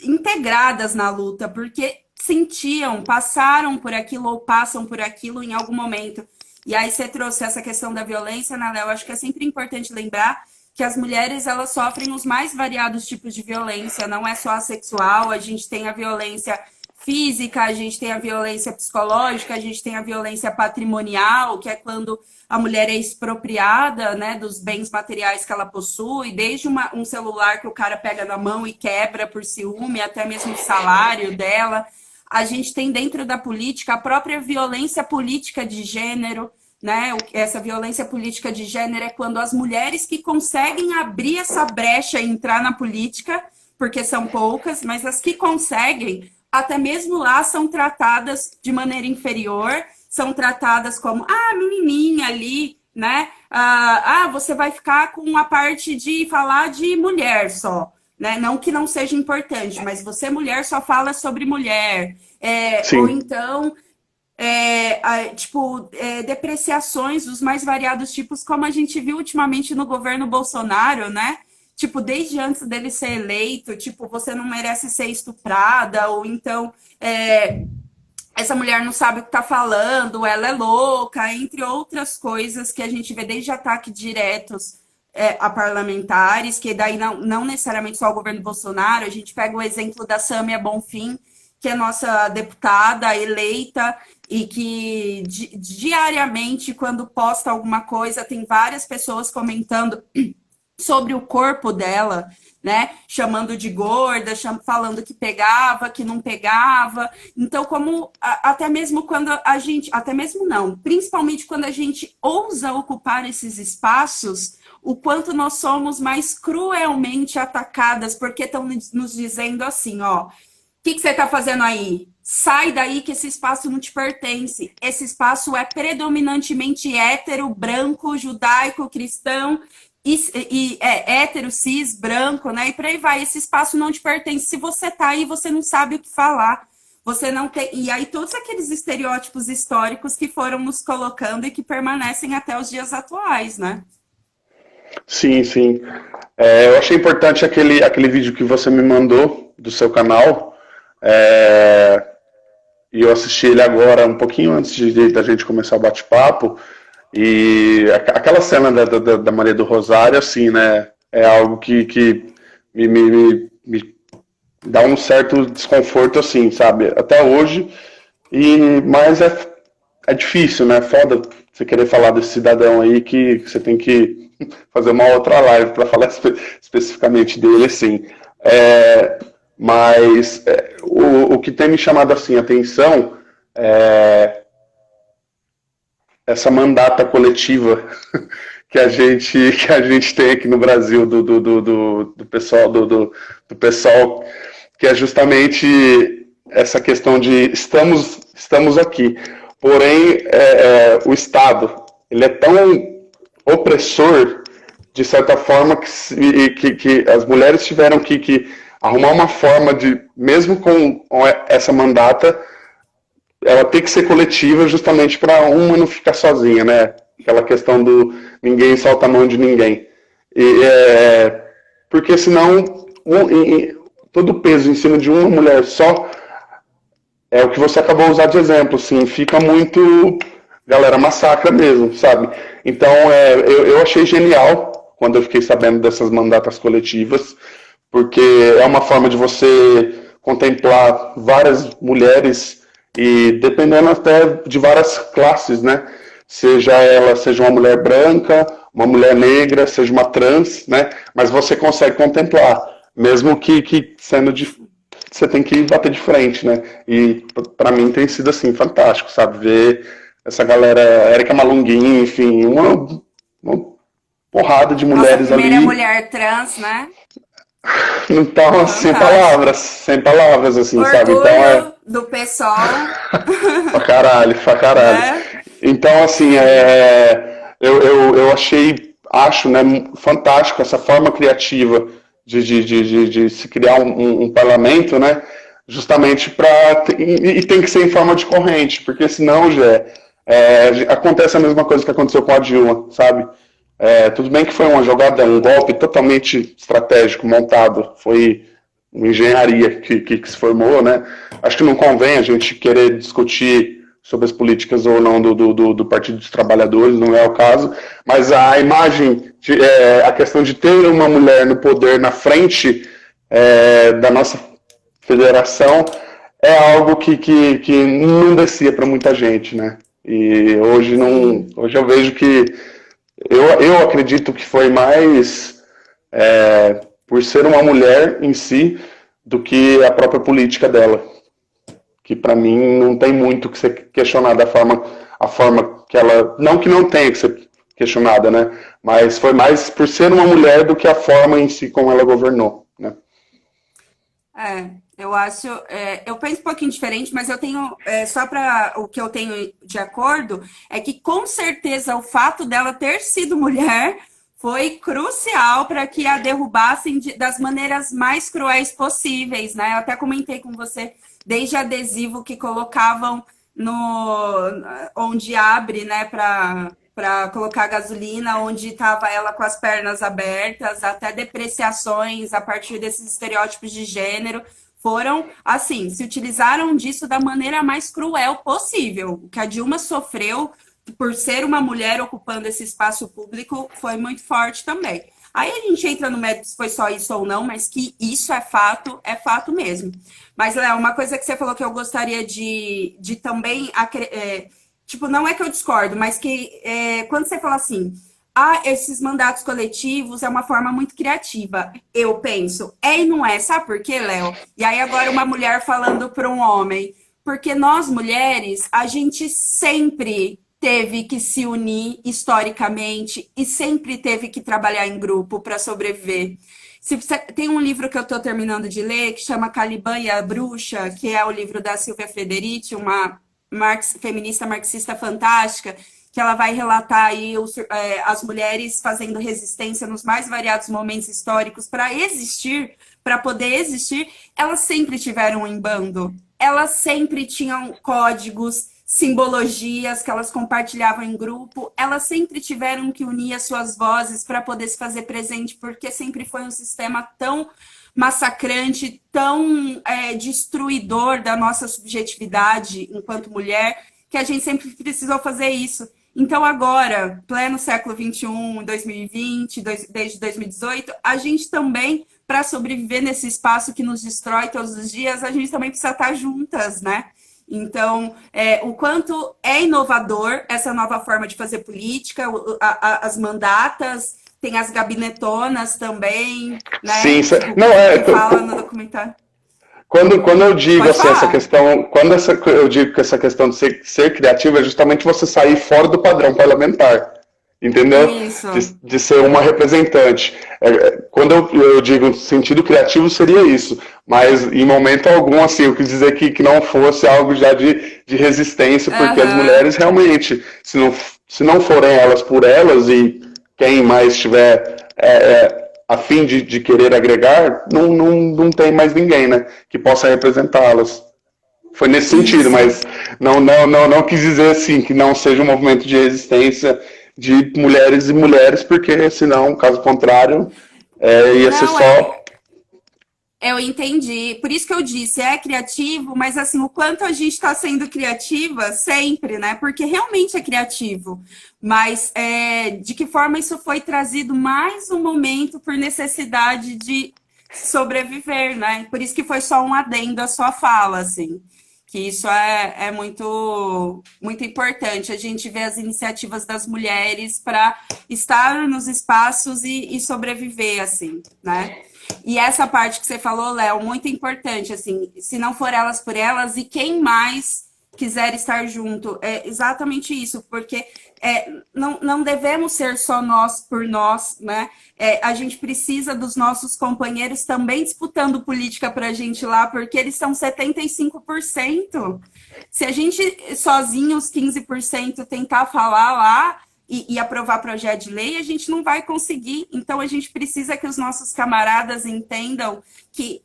integradas na luta, porque sentiam, passaram por aquilo ou passam por aquilo em algum momento. E aí você trouxe essa questão da violência, né, Léo? Acho que é sempre importante lembrar que as mulheres, elas sofrem os mais variados tipos de violência, não é só a sexual, a gente tem a violência física, a gente tem a violência psicológica, a gente tem a violência patrimonial, que é quando a mulher é expropriada, né, dos bens materiais que ela possui, desde um celular que o cara pega na mão e quebra por ciúme, até mesmo o salário dela. A gente tem dentro da política a própria violência política de gênero, né? Essa violência política de gênero é quando as mulheres que conseguem abrir essa brecha e entrar na política, porque são poucas, mas as que conseguem, até mesmo lá são tratadas de maneira inferior, são tratadas como, menininha ali, né? Você vai ficar com a parte de falar de mulher só. Né? Não que não seja importante, mas você, mulher, só fala sobre mulher. Ou então, depreciações dos mais variados tipos, como a gente viu ultimamente no governo Bolsonaro, né? Tipo, desde antes dele ser eleito, tipo, você não merece ser estuprada, ou então essa mulher não sabe o que está falando, ela é louca, entre outras coisas que a gente vê desde ataques diretos a parlamentares, que daí não necessariamente só o governo Bolsonaro, a gente pega o exemplo da Sâmia Bonfim, que é nossa deputada eleita e que diariamente, quando posta alguma coisa, tem várias pessoas comentando sobre o corpo dela, né? Chamando de gorda, falando que pegava, que não pegava. Então, até mesmo quando a gente, até mesmo não, principalmente quando a gente ousa ocupar esses espaços, o quanto nós somos mais cruelmente atacadas, porque estão nos dizendo assim, ó, o que você está fazendo aí? Sai daí que esse espaço não te pertence. Esse espaço é predominantemente hétero, branco, judaico, cristão, e hétero, cis, branco, né? E por aí vai. Esse espaço não te pertence. Se você tá aí, você não sabe o que falar. Você não tem. E aí, todos aqueles estereótipos históricos que foram nos colocando e que permanecem até os dias atuais, né? Sim, sim. Eu achei importante aquele vídeo que você me mandou do seu canal. E eu assisti ele agora, um pouquinho antes da gente começar o bate-papo. E aquela cena da Maria do Rosário, assim, né? É algo que me dá um certo desconforto, assim, sabe? Até hoje. Mas é difícil, né? Foda você querer falar desse cidadão aí que você tem que fazer uma outra live para falar especificamente dele, assim. Mas o que tem me chamado assim a atenção é essa mandata coletiva que a gente tem aqui no Brasil do pessoal, que é justamente essa questão de estamos aqui. Porém, o Estado, ele é tão opressor, de certa forma, que as mulheres tiveram que arrumar uma forma de, mesmo com essa mandata, ela tem que ser coletiva justamente para uma não ficar sozinha, né? Aquela questão do ninguém solta a mão de ninguém. Porque senão todo o peso em cima de uma mulher só é o que você acabou de usar de exemplo, assim, fica muito, galera, massacra mesmo, sabe? Então, eu achei genial quando eu fiquei sabendo dessas mandatas coletivas, porque é uma forma de você contemplar várias mulheres e dependendo até de várias classes, né? Seja uma mulher branca, uma mulher negra, seja uma trans, né? Mas você consegue contemplar, mesmo que sendo você tem que bater de frente, né? E para mim tem sido assim fantástico, sabe? Ver essa galera, Érica Malunguinho, enfim, uma porrada de mulheres ali. Nossa primeira mulher trans, né? Então, sem palavras, assim, orgulho, sabe? Então do pessoal. Pra caralho. Então, assim, eu acho, né, fantástico essa forma criativa de se criar um parlamento, né? Justamente e tem que ser em forma de corrente, porque senão acontece a mesma coisa que aconteceu com a Dilma, sabe? Tudo bem que foi uma jogada, um golpe totalmente estratégico montado, foi uma engenharia que se formou, né? Acho que não convém a gente querer discutir sobre as políticas ou não do Partido dos Trabalhadores, não é o caso, mas a imagem, a questão de ter uma mulher no poder na frente da nossa federação é algo que não descia para muita gente, né? E hoje eu vejo que eu acredito que foi mais por ser uma mulher em si do que a própria política dela, que para mim não tem muito que ser questionada a forma que ela, não que não tenha que ser questionada, né? Mas foi mais por ser uma mulher do que a forma em si como ela governou, né? Eu acho, eu penso um pouquinho diferente, mas eu tenho, só para o que eu tenho de acordo, é que com certeza o fato dela ter sido mulher foi crucial para que a derrubassem das maneiras mais cruéis possíveis, né? Eu até comentei com você, desde adesivo que colocavam onde abre, né, para colocar gasolina, onde estava ela com as pernas abertas, até depreciações a partir desses estereótipos de gênero, foram, assim, se utilizaram disso da maneira mais cruel possível. O que a Dilma sofreu por ser uma mulher ocupando esse espaço público foi muito forte também. Aí a gente entra no mérito se foi só isso ou não, mas que isso é fato mesmo. Mas, Léo, uma coisa que você falou que eu gostaria de também... tipo, não é que eu discordo, mas que quando você fala assim, esses mandatos coletivos é uma forma muito criativa, eu penso, e não é, sabe por quê, Léo? E aí agora uma mulher falando para um homem, porque nós mulheres, a gente sempre teve que se unir historicamente e sempre teve que trabalhar em grupo para sobreviver. Tem um livro que eu estou terminando de ler, que chama Caliban e a Bruxa, que é o livro da Silvia Frederici, uma feminista marxista fantástica, que ela vai relatar aí as mulheres fazendo resistência nos mais variados momentos históricos para existir, para poder existir. Elas sempre tiveram em bando, elas sempre tinham códigos, simbologias que elas compartilhavam em grupo, elas sempre tiveram que unir as suas vozes para poder se fazer presente, porque sempre foi um sistema tão massacrante, tão destruidor da nossa subjetividade enquanto mulher, que a gente sempre precisou fazer isso. Então agora, pleno século XXI, 2020, desde 2018, a gente também, para sobreviver nesse espaço que nos destrói todos os dias, a gente também precisa estar juntas, né? Então, o quanto é inovador essa nova forma de fazer política, as mandatas, tem as gabinetonas também, né? Sim, não que fala no documentário. Quando eu digo assim, essa questão, eu digo que essa questão de ser criativo é justamente você sair fora do padrão parlamentar, entendeu? Isso. De ser uma representante. Quando eu digo sentido criativo seria isso, mas em momento algum assim eu quis dizer que não fosse algo já de resistência, porque as mulheres realmente, se não forem elas por elas e quem mais tiver a fim de querer agregar, não tem mais ninguém, né, que possa representá-las. Foi nesse sentido, mas não quis dizer assim que não seja um movimento de resistência de mulheres e mulheres, porque senão, caso contrário, ia ser só... Eu entendi. Por isso que eu disse, é criativo, mas assim, o quanto a gente está sendo criativa sempre, né? Porque realmente é criativo. Mas de que forma isso foi trazido mais um momento por necessidade de sobreviver, né? Por isso que foi só um adendo à sua fala, assim. Que isso é muito, muito importante. A gente vê as iniciativas das mulheres para estar nos espaços e sobreviver, assim, né? E essa parte que você falou, Léo, muito importante, assim, se não for elas por elas, e quem mais quiser estar junto, é exatamente isso, porque não devemos ser só nós por nós, né? A gente precisa dos nossos companheiros também disputando política para a gente lá, porque eles são 75%. Se a gente sozinho, os 15%, tentar falar lá, e aprovar projeto de lei, a gente não vai conseguir. Então, a gente precisa que os nossos camaradas entendam que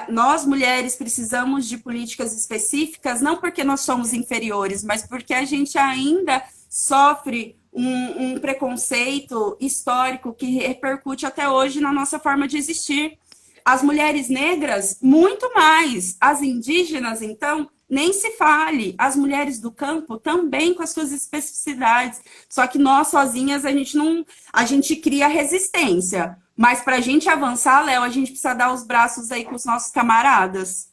nós, mulheres, precisamos de políticas específicas, não porque nós somos inferiores, mas porque a gente ainda sofre um preconceito histórico que repercute até hoje na nossa forma de existir. As mulheres negras, muito mais. As indígenas, então, nem se fale. As mulheres do campo também com as suas especificidades. Só que nós sozinhas a gente não, a gente cria resistência. Mas para a gente avançar, Léo, a gente precisa dar os braços aí com os nossos camaradas.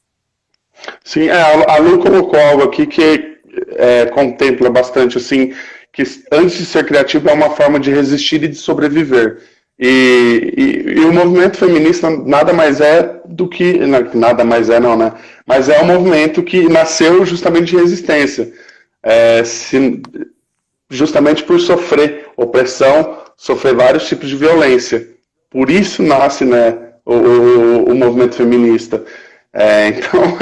Sim, a Lu colocou algo aqui que contempla bastante, assim, que antes de ser criativo é uma forma de resistir e de sobreviver. E o movimento feminista nada mais é do que... Nada mais é não, né? Mas é um movimento que nasceu justamente de resistência. Justamente por sofrer opressão, sofrer vários tipos de violência. Por isso nasce, né, o movimento feminista. Então,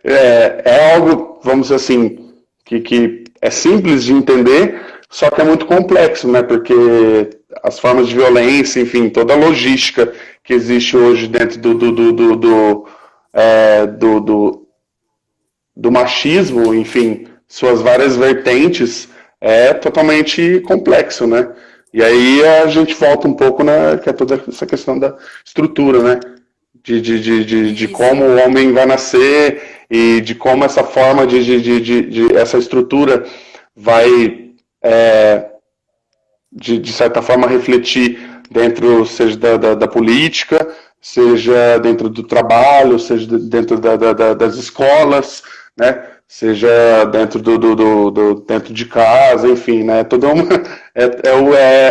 é algo, vamos dizer assim, que é simples de entender, só que é muito complexo, né? Porque as formas de violência, enfim, toda a logística que existe hoje dentro do machismo, enfim, suas várias vertentes, é totalmente complexo, né? E aí a gente volta um pouco, né, que é toda essa questão da estrutura, né? De como o homem vai nascer e de como essa forma essa estrutura vai, de certa forma, refletir dentro, seja da política, seja dentro do trabalho, seja dentro das escolas, né? Seja dentro dentro de casa, enfim, né?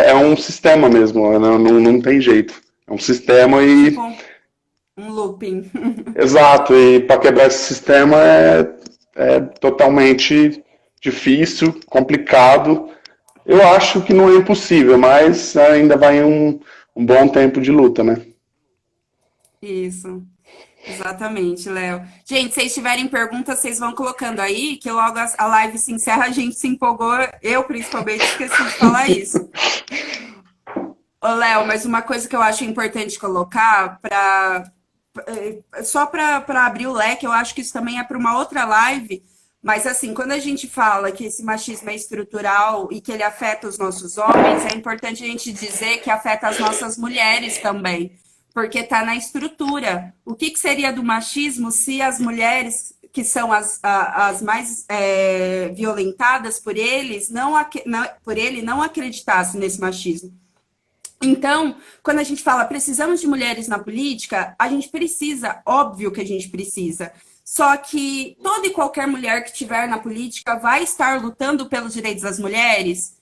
É um sistema mesmo, não tem jeito. É um sistema e... Um looping. Exato, e para quebrar esse sistema é totalmente difícil, complicado. Eu acho que não é impossível, mas ainda vai um bom tempo de luta, né? Isso, exatamente, Léo. Gente, se vocês tiverem perguntas, vocês vão colocando aí, que logo a live se encerra, a gente se empolgou, eu principalmente esqueci de falar isso. Ô, Léo, mas uma coisa que eu acho importante colocar, só para abrir o leque, eu acho que isso também é para uma outra live, mas assim, quando a gente fala que esse machismo é estrutural e que ele afeta os nossos homens, é importante a gente dizer que afeta as nossas mulheres também, porque está na estrutura. O que seria do machismo se as mulheres, que são as mais violentadas por ele, não acreditassem nesse machismo? Então, quando a gente fala precisamos de mulheres na política, a gente precisa, óbvio que a gente precisa. Só que toda e qualquer mulher que estiver na política vai estar lutando pelos direitos das mulheres.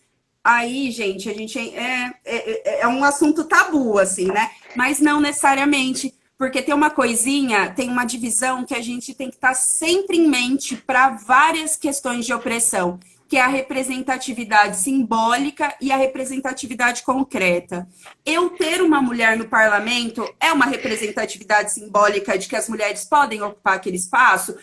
Aí, gente, é um assunto tabu, assim, né? Mas não necessariamente, porque tem uma coisinha, tem uma divisão que a gente tem que estar sempre em mente para várias questões de opressão, que é a representatividade simbólica e a representatividade concreta. Eu ter uma mulher no parlamento é uma representatividade simbólica de que as mulheres podem ocupar aquele espaço?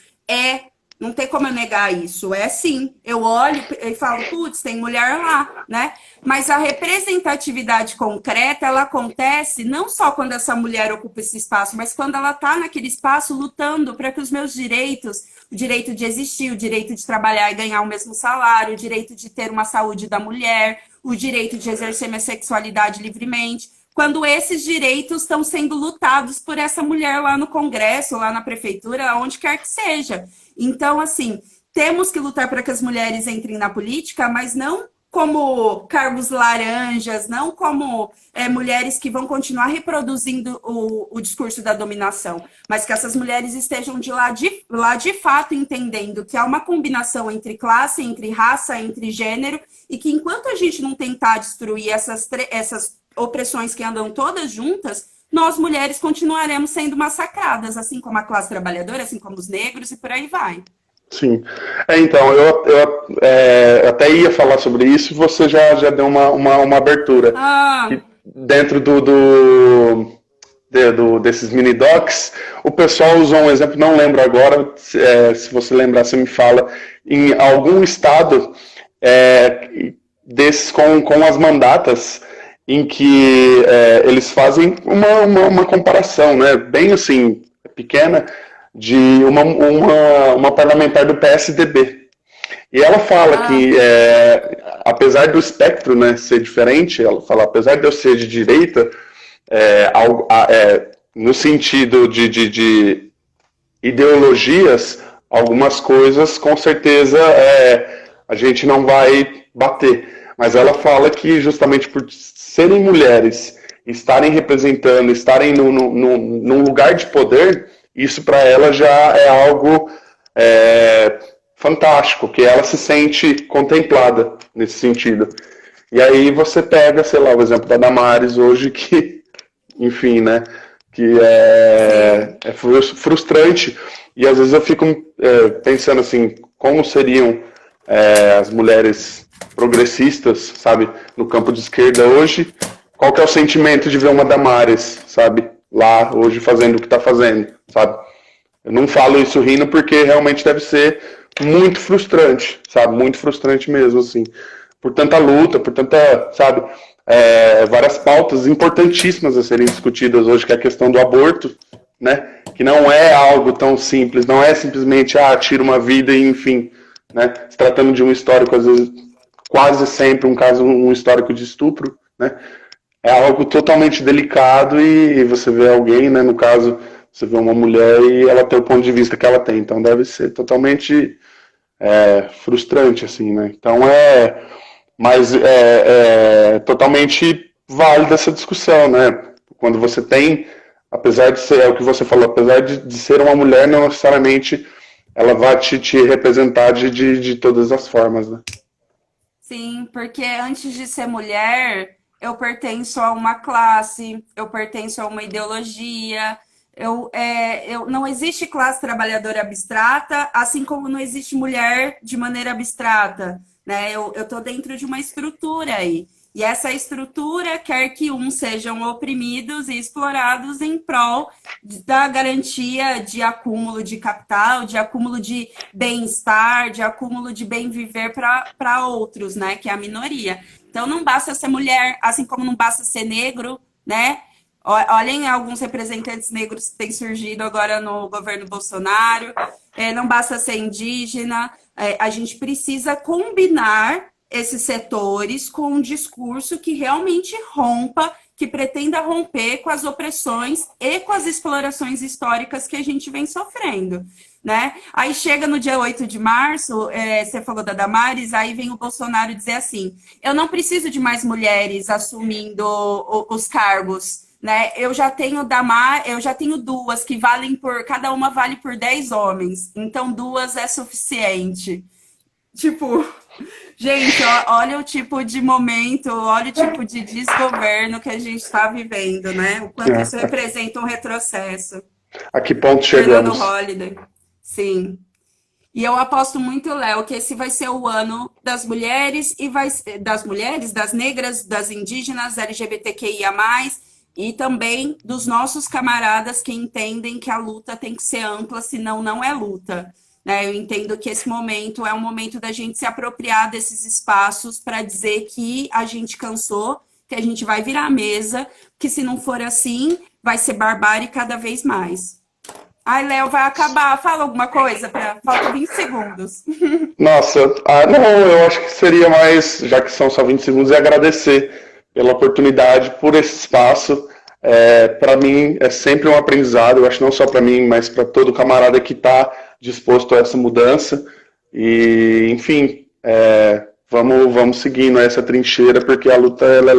Não tem como eu negar isso. É sim. Eu olho e falo, putz, tem mulher lá, né? Mas a representatividade concreta, ela acontece não só quando essa mulher ocupa esse espaço, mas quando ela está naquele espaço lutando para que os meus direitos, o direito de existir, o direito de trabalhar e ganhar o mesmo salário, o direito de ter uma saúde da mulher, o direito de exercer minha sexualidade livremente, quando esses direitos estão sendo lutados por essa mulher lá no Congresso, lá na prefeitura, onde quer que seja. Então, assim, temos que lutar para que as mulheres entrem na política, mas não como cargos laranjas, não como mulheres que vão continuar reproduzindo o discurso da dominação, mas que essas mulheres estejam lá de fato entendendo que há uma combinação entre classe, entre raça, entre gênero, e que enquanto a gente não tentar destruir essas opressões que andam todas juntas, nós mulheres continuaremos sendo massacradas, assim como a classe trabalhadora, assim como os negros e por aí vai. Sim. Então, eu até ia falar sobre isso e você já deu uma abertura. Dentro desses mini-docs, o pessoal usou um exemplo, não lembro agora, se você lembrar, você me fala, em algum estado desses com as mandatas, em que eles fazem uma comparação, né, bem assim, pequena, de uma parlamentar do PSDB. E ela fala que apesar do espectro, né, ser diferente, ela fala, apesar de eu ser de direita, no sentido de ideologias, algumas coisas com certeza a gente não vai bater. Mas ela fala que justamente por serem mulheres, estarem representando, estarem num lugar de poder, isso para ela já é algo fantástico, que ela se sente contemplada nesse sentido. E aí você pega, sei lá, o exemplo da Damares hoje, que, enfim, né, que é frustrante, e às vezes eu fico pensando assim, como seriam as mulheres progressistas, sabe, no campo de esquerda hoje, qual que é o sentimento de ver uma Damares, sabe, lá hoje fazendo o que está fazendo, sabe? Eu não falo isso rindo porque realmente deve ser muito frustrante, sabe? Muito frustrante mesmo, assim. Por tanta luta, por tanta, sabe? Várias pautas importantíssimas a serem discutidas hoje, que é a questão do aborto, né? Que não é algo tão simples, não é simplesmente, tira uma vida e enfim, né? Se tratando de um histórico, às vezes, quase sempre um histórico de estupro, né? É algo totalmente delicado e você vê alguém, né? No caso, você vê uma mulher e ela tem o ponto de vista que ela tem, então deve ser totalmente frustrante, assim, né? Então mas é totalmente válida essa discussão, né? Quando você tem, apesar de ser, é o que você falou, apesar de ser uma mulher, não necessariamente ela vai te representar de todas as formas, né? Sim, porque antes de ser mulher, eu pertenço a uma classe, eu pertenço a uma ideologia. Não existe classe trabalhadora abstrata, assim como não existe mulher de maneira abstrata, né? Eu estou dentro de uma estrutura aí. E essa estrutura quer que uns sejam oprimidos e explorados em prol da garantia de acúmulo de capital, de acúmulo de bem-estar, de acúmulo de bem viver para outros, né? Que é a minoria. Então não basta ser mulher, assim como não basta ser negro, né? Olhem alguns representantes negros que têm surgido agora no governo Bolsonaro. Não basta ser indígena. A gente precisa combinar esses setores com um discurso que realmente rompa, que pretenda romper com as opressões e com as explorações históricas que a gente vem sofrendo, né? Aí chega no dia 8 de março, você falou da Damares, aí vem o Bolsonaro dizer assim, eu não preciso de mais mulheres assumindo os cargos, né? Eu já tenho duas que cada uma vale por 10 homens, então 2 é suficiente. Tipo, gente, olha o tipo de momento, olha o tipo de desgoverno que a gente está vivendo, né? O quanto isso representa um retrocesso. A que ponto Fernando chegamos? Holliday, sim. E eu aposto muito, Léo, que esse vai ser o ano das mulheres, das negras, das indígenas, LGBTQIA+, e também dos nossos camaradas que entendem que a luta tem que ser ampla, senão não é luta. Eu entendo que esse momento é um momento da gente se apropriar desses espaços para dizer que a gente cansou, que a gente vai virar a mesa, que se não for assim, vai ser barbárie cada vez mais. Ai, Léo, vai acabar. Fala alguma coisa, falta 20 segundos. Nossa, não, eu acho que seria mais, já que são só 20 segundos, agradecer pela oportunidade, por esse espaço. Para mim é sempre um aprendizado, eu acho não só para mim, mas para todo camarada que está disposto a essa mudança. E, enfim, vamos seguindo essa trincheira, porque a luta ela é